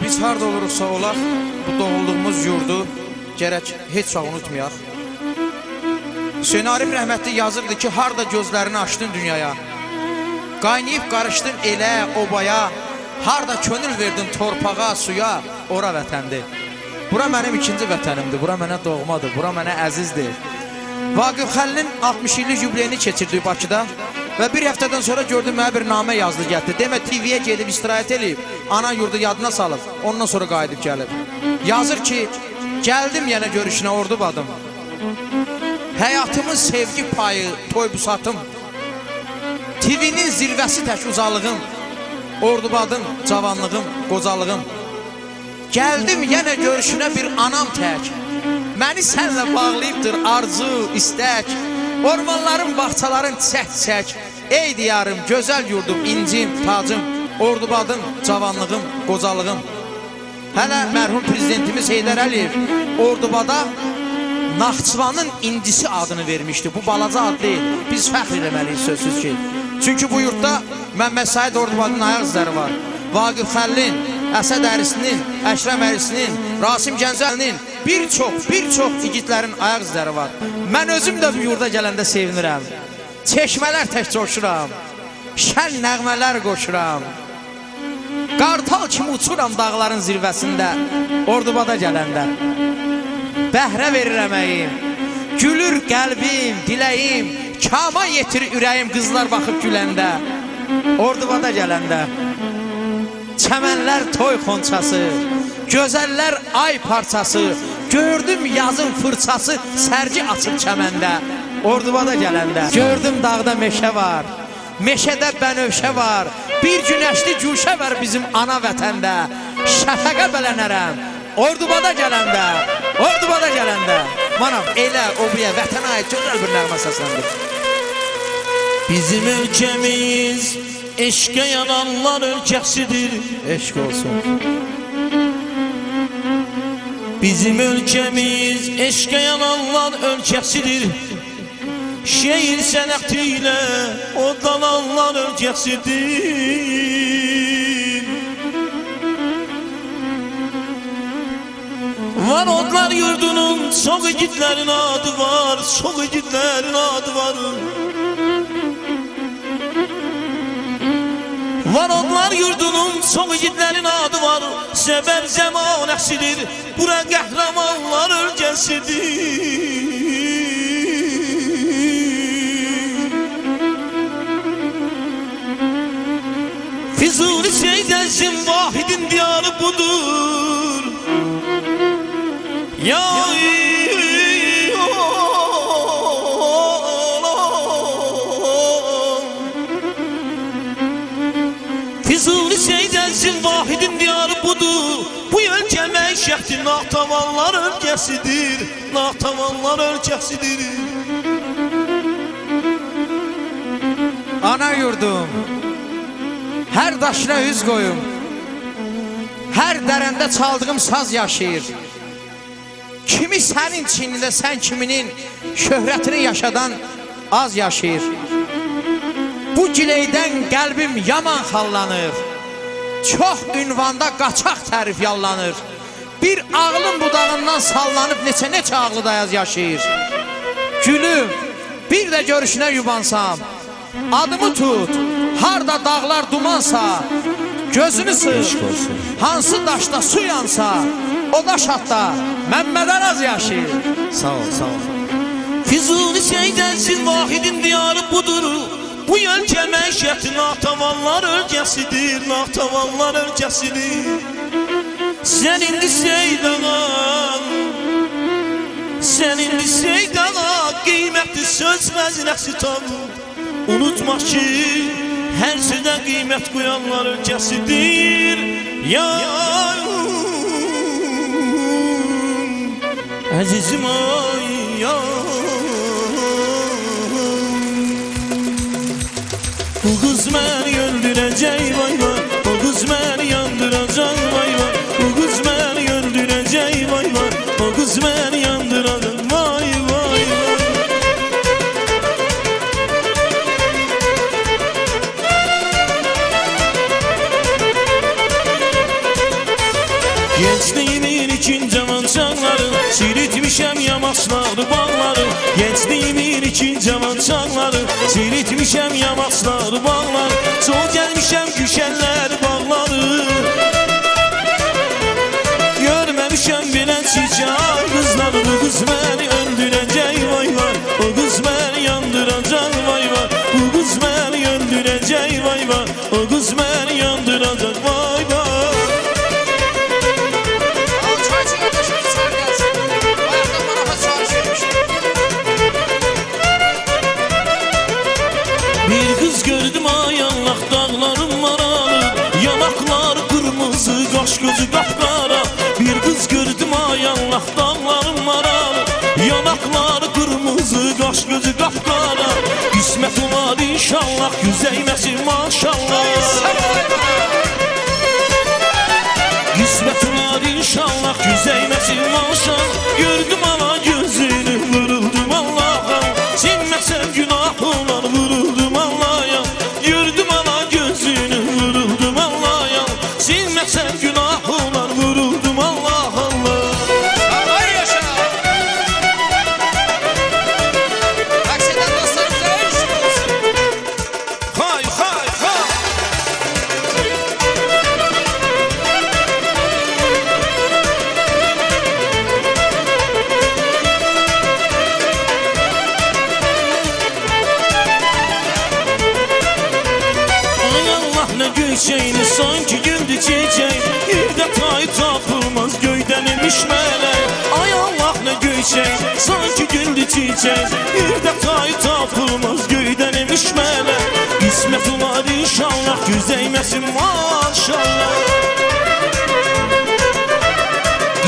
Biz harda olursa olaq, bu doğulduğumuz yurdu gərək heç vaxt unutmayaq. Hüseyin Arif rəhmətli yazırdı ki, harda gözlərini açdın dünyaya, qaynayıb qarışdın elə, obaya, harda könül verdin torpağa, suya, ora vətəndir. Bura mənim ikinci vətənimdir, bura mənə doğmadır, bura mənə əzizdir. Vaqif Xəlilin 60 illik yubileyini keçirdik Bakıda və bir həftədən sonra gördüm, mənə bir namə yazdı gəldi. Demə TV-yə gedib istirahət edib, ana yurdu yadına salıb, ondan sonra qayıdıb gəlib. Yazır ki, gəldim yenə görüşünə Ordubadım. Həyatımın sevgi payı, toy busatım, TV-nin zirvəsi tək uzalığım, Ordubadım, cavanlığım, qocalığım. Gəldim yenə görüşünə bir anam tək, məni sənlə bağlayıbdır arzu, istək. Ormanların, bağçaların çək-çək, ey diyarım, gözəl yurdum, incim, tacım, Ordubadım, cavanlığım, qocalığım. Hələ mərhum prezidentimiz Heydər Əliyev Ordubada Naxçıvanın incisi adını vermişdi. Bu balaca ad deyil, biz fəxr eləməliyik sözsüz ki. Çünki bu yurtda Məmməd Said Ordubadın ayaq izləri var. Vaqif Xəlilin, Əsəd Ərisinin, Əşrəm Ərisinin, Rasim Gəncəlinin, bir çox igidlərin ayaq izləri var. Mən özüm də bu yurda gələndə sevinirəm. Çeşmələr tək coşuram, şən nəğmələr qoşuram. Qartal kimi uçuram dağların zirvəsində, Ordubada gələndə. Bəhrə verir əməyim, gülür qəlbim, diləyim, kama yetir ürəyim qızlar baxıb güləndə, Ordubada gələndə. Çəmənlər toy xonçası, gözəllər ay parçası, gördüm yazın fırçası, sərgi açıb çəməndə, Ordubada gələndə. Gördüm dağda meşə var, meşədə bənövşə var, bir günəşli cuşə var bizim ana vətəndə. Şəfəqə bələnərəm, Ordubada gələndə, Ordubada gələndə. Manam, elə o buya vətənə aid gözəl bir nəğmə səsləndir. Bizim ölkəmiz eşqə yananlar ölkəsidir. Eşq olsun. Bizim ölkəmiz eşqə yananlar ölkəsidir. Şeir sənəti ilə odlananlar ölkəsidir. Var odlar yurdunun çox igidlərin adı var, çox igidlərin adı var. Var odlar yurdunun çox igidlərin adı var, səbəb zəman əksidir, bura qəhrəmanlar ölkəsidir. Füzuli Seydəzin vahidin diyarı budur. Ya Füzuli Seydəzin vahidin diyarı budur. Bu ölkə məişətdir, Naxtavanlar ölkəsidir, Naxtavanlar ölkəsidir. Ana yurdum, hər daşına üz qoyum, hər dərəndə çaldığım saz yaşayır. Kimi sənin çinində, sən kiminin şöhrətini yaşadan az yaşayır. Bu gileydən qəlbim yaman xallanır, çox ünvanda qaçaq tərif yallanır. Bir ağlım budağından sallanıb neçə ağlı dayaz yaşayır. Gülüm, bir də görüşünə yubansam, adımı tut, harda dağlar dumansa, gözünü sığ, hansı daşda su yansa, o daş hatta Məmməd Araz yaşayır. Sağ ol, sağ ol. Füzuli Seydəzin vahidin diyarı budur. Bu ölkə məişəti Naxtavanlar ölkəsidir, Naxtavanlar ölkəsidir. Sən indi Seydağan, sən indi Seydağan, qiymətli söz məzinəsi tanı. Unutma ki, hər sözə qiymət qoyanlar ölkəsidir. Ya əzizim ay ya, bu qız məni öldürəcək vay vay, bu qız məni yandıracaq vay vay, bu qız məni öldürəcək vay vay, bu qız məni yandıracaq vay vay vay. Gençliğimin ikinci cavan çağları, çiritmişem yamaçları bağları. Gençliğimin ikinci cavan çağları, çiritmişem yamaçları bağları. Çok gelmişem güşenler bağları. Görmemişem bile çiçeği kızlar. Bu kız beni öldürecek vay vay. O kız beni yandıracak vay vay. Bu kız beni öldürecek vay vay. O kız beni yandıracak vay vay. Bir kız gördüm ay Allah, dağlarım maralı, yanaklar kırmızı, kaş gözü kapkara. Bir kız gördüm ay Allah, dağlarım maralı, yanaklar kırmızı, kaş gözü kapkara. İsmet olar inşallah, yüzeymesin maşallah. İsmet olar inşallah, yüzeymesin maşallah. Gördüm ana gözünü, vuruldum Allah'a. Sinmesem günah olar, vuruldum Allah'a. Gördüm ana gözünü, vuruldum Allah'a. Sinmesem günah olar, vuruldum Allah Allah. Ay yaşa. Taksiden dostlarımıza erişim olsun. Hay hay hay. Gülçeğini sanki güldü çiçek, yerde tay tapılmaz göyden imiş melek. Ay Allah ne gülçek, sanki güldü çiçek, yerde tay tapılmaz göyden imiş melek. İsmet olar inşallah, yüzeymesin maşallah.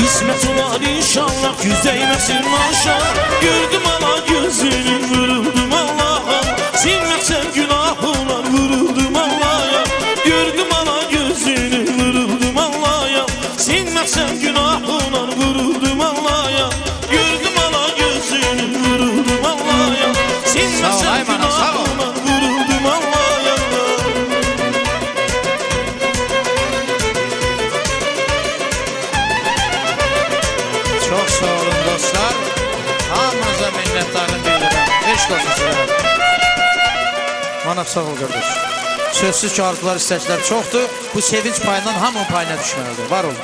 İsmet olar inşallah, yüzeymesin maşallah. Gördüm ana gözünü, vuruldum Allah'a. Silmesem günah olar, vuruldum Allah'a. Gördüm ana gözünü, vuruldum Allah'a. Silmesem günah olar, vuruldum Allah'a. Gördüm ana gözünü, vuruldum Allah'a. Silmesem günah olar, vuruldum Allah'a. Çok sağ olun dostlar. Hamınıza minnettarım bildirim. Eşk olsun sizə. Manav sağ ol qardaş. Sözsüz ki arzular, istəklər çoxdur. Bu sevinç payından hamının payına düşməlidir. Var olun.